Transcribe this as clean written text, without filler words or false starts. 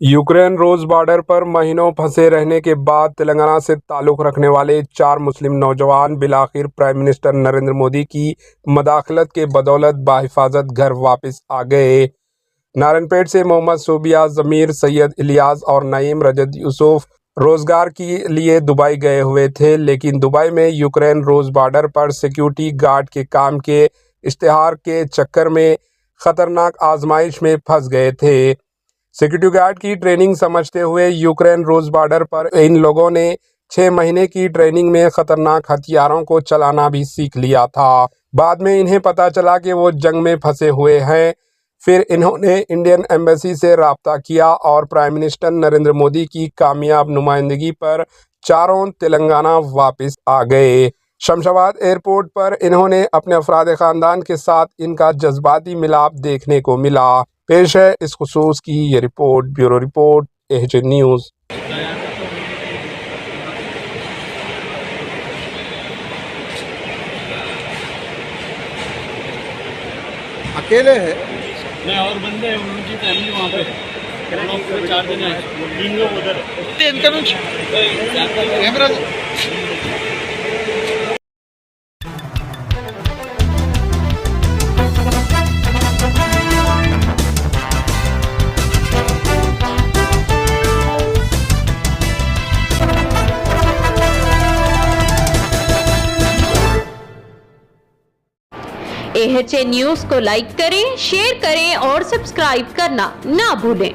Ukraine रूस border पर महीनों फंसे रहने के बाद तेलंगाना से ताल्लुक़ रखने वाले 4 मुस्लिम नौजवान बिलाखिर प्राइम मिनिस्टर नरेंद्र मोदी की मदाखलत के बदौलत बाहिफाजत घर वापस आ गए। नारायणपेट से मोहम्मद सूबिया, ज़मीर, सैयद इलियास और नईम रजत यूसुफ रोजगार के लिए दुबई गए हुए थे, लेकिन दुबई में यूक्रेन रूस बॉर्डर पर सिक्योरिटी गार्ड के काम के इश्तिहार के चक्कर में खतरनाक आजमाइश में फंस गए थे। सिक्योरिटी गार्ड की ट्रेनिंग समझते हुए यूक्रेन रूस बॉर्डर पर इन लोगों ने 6 महीने की ट्रेनिंग में खतरनाक हथियारों को चलाना भी सीख लिया था। बाद में इन्हें पता चला कि वो जंग में फंसे हुए हैं। फिर इन्होंने इंडियन एम्बेसी से राब्ता किया और प्राइम मिनिस्टर नरेंद्र मोदी की कामयाब नुमाइंदगी पर चारों तेलंगाना वापस आ गए। शमशाबाद एयरपोर्ट पर इन्होंने अपने अफराद ख़ानदान के साथ इनका जज्बाती मिलाप देखने को मिला। पेश है इस खुसूस की ये report. Bureau report, AHA news. अकेले है नहीं और बंदे हैं, उनकी फैमिली वहाँ पे 4 दिन है, 3 लोग उधर एएचए न्यूज़ को लाइक करें, शेयर करें और सब्सक्राइब करना ना भूलें।